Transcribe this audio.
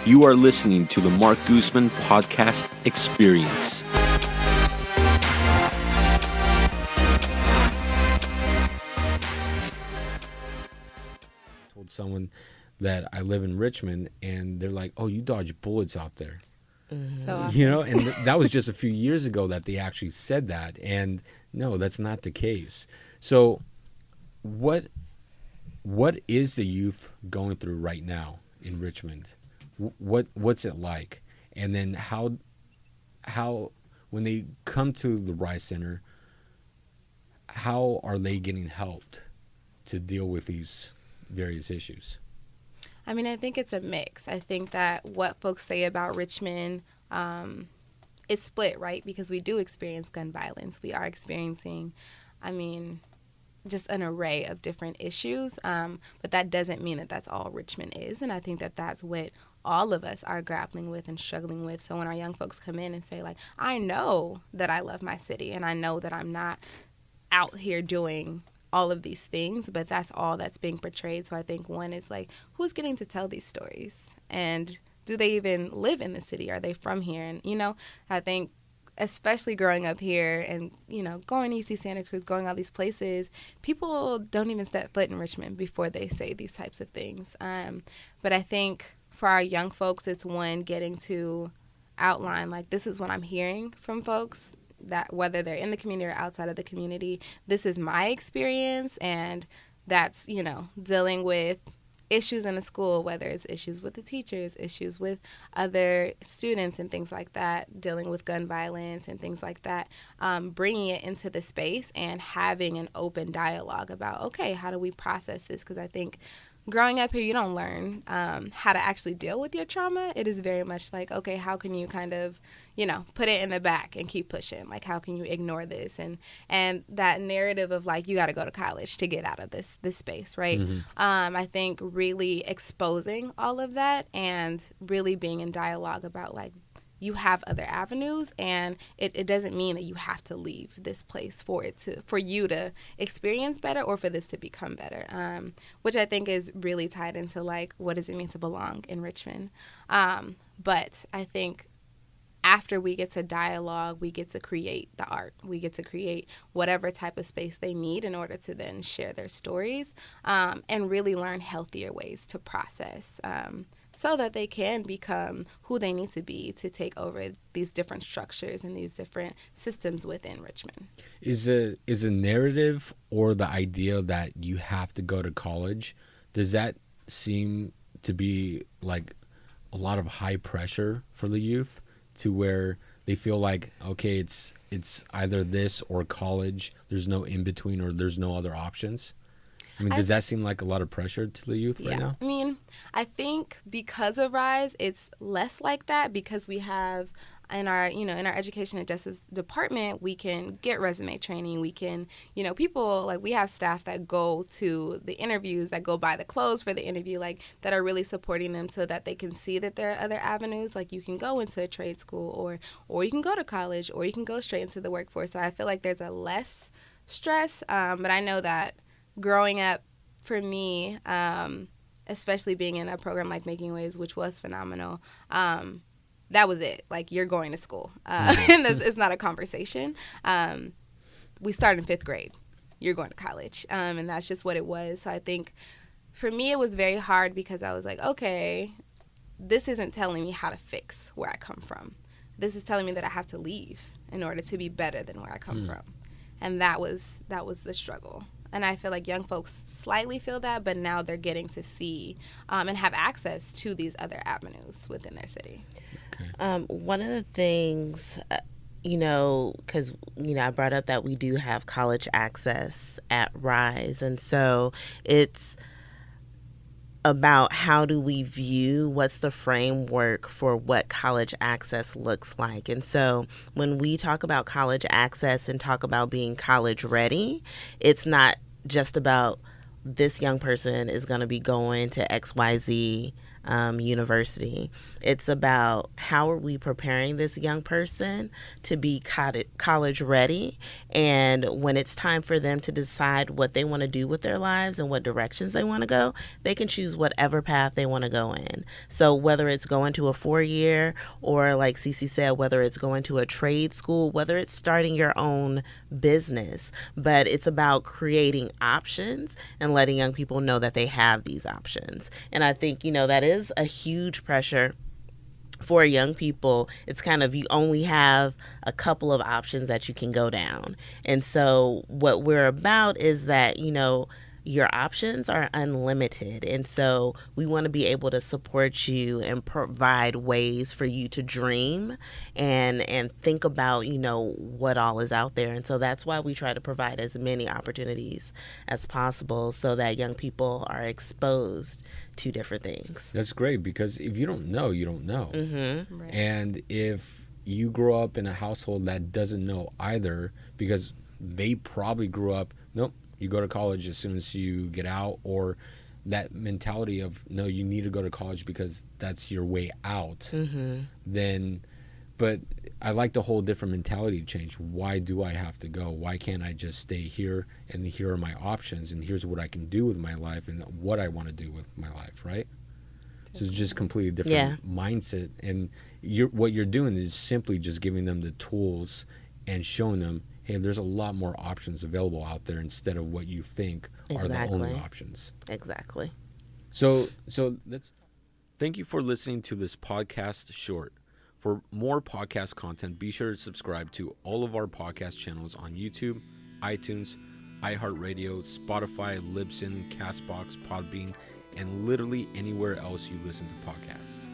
You are listening to the Marc Guzman podcast experience. Told someone that I live in Richmond, and they're like, "Oh, you dodge bullets out there." Mm-hmm. So often. You know, and that was just a few years ago that they actually said that, and no, that's not the case. So, what is the youth going through right now in Richmond? What's it like? And then how when they come to the Ryse Center, how are they getting helped to deal with these various issues? I mean, I think it's a mix. I think that what folks say about Richmond, it's split, right? Because we do experience gun violence. We are experiencing, just an array of different issues. But that doesn't mean that that's all Richmond is. And I think that that's what all of us are grappling with and struggling with. So when our young folks come in and say, like, I know that I love my city and I know that I'm not out here doing all of these things, but that's all that's being portrayed. So I think one is like, who's getting to tell these stories? And do they even live in the city? Are they from here? And, I think especially growing up here and, going to UC Santa Cruz, going all these places, people don't even step foot in Richmond before they say these types of things. But I think for our young folks, it's one, getting to outline, like, this is what I'm hearing from folks, that whether they're in the community or outside of the community, this is my experience, and that's, dealing with issues in the school, whether it's issues with the teachers, issues with other students and things like that, dealing with gun violence and things like that, bringing it into the space and having an open dialogue about, okay, how do we process this? Because I think growing up here, you don't learn how to actually deal with your trauma. It is very much like, okay, how can you kind of, put it in the back and keep pushing? Like, how can you ignore this? And that narrative of, like, you got to go to college to get out of this space, right? Mm-hmm. I think really exposing all of that and really being in dialogue about, like, you have other avenues, and it doesn't mean that you have to leave this place for you to experience better or for this to become better, which I think is really tied into, like, what does it mean to belong in Richmond? But I think after we get to dialogue, we get to create the art. We get to create whatever type of space they need in order to then share their stories, and really learn healthier ways to process, so that they can become who they need to be to take over these different structures and these different systems within Richmond. Is a narrative or the idea that you have to go to college, does that seem to be like a lot of high pressure for the youth, to where they feel like, okay, it's either this or college, there's no in between, or there's no other options? I mean, does that seem like a lot of pressure to the youth right now? I mean, I think because of Ryse, it's less like that, because we have in our education and justice department, we can get resume training. We can, people, like, we have staff that go to the interviews, that go buy the clothes for the interview, like, that are really supporting them so that they can see that there are other avenues. Like, you can go into a trade school, or you can go to college, or you can go straight into the workforce. So I feel like there's a less stress, but I know that growing up, for me, especially being in a program like Making Waves, which was phenomenal, that was it. Like, you're going to school. And it's not a conversation. We start in 5th grade. You're going to college. And that's just what it was. So I think for me it was very hard, because I was like, okay, this isn't telling me how to fix where I come from. This is telling me that I have to leave in order to be better than where I come from. And that was the struggle. And I feel like young folks slightly feel that, but now they're getting to see and have access to these other avenues within their city. Okay. One of the things, because, I brought up that we do have college access at Ryse. And so it's about how do we view, what's the framework for what college access looks like. And so when we talk about college access and talk about being college ready, it's not just about this young person is going to be going to XYZ university. It's about how are we preparing this young person to be college ready, and when it's time for them to decide what they want to do with their lives and what directions they want to go, they can choose whatever path they want to go in. So whether it's going to a 4-year, or like Cece said, whether it's going to a trade school, whether it's starting your own business, but it's about creating options and letting young people know that they have these options. And I think, that is a huge pressure for young people. It's kind of, you only have a couple of options that you can go down. And so what we're about is that, your options are unlimited. And so we want to be able to support you and provide ways for you to dream and think about, what all is out there. And so that's why we try to provide as many opportunities as possible so that young people are exposed to different things. That's great, because if you don't know, you don't know. Mm-hmm. Right. And if you grow up in a household that doesn't know either, because they probably grew up, nope, you go to college as soon as you get out, or that mentality of, no, you need to go to college because that's your way out, Mm-hmm. then, but I like the whole different mentality change. Why do I have to go? Why can't I just stay here, and here are my options, and here's what I can do with my life and what I want to do with my life, right? So it's just completely different mindset. And what you're doing is simply just giving them the tools and showing them, hey, there's a lot more options available out there instead of what you think are the only options. Exactly. So let's thank you for listening to this podcast short. For more podcast content, be sure to subscribe to all of our podcast channels on YouTube, iTunes, iHeartRadio, Spotify, Libsyn, Castbox, Podbean, and literally anywhere else you listen to podcasts.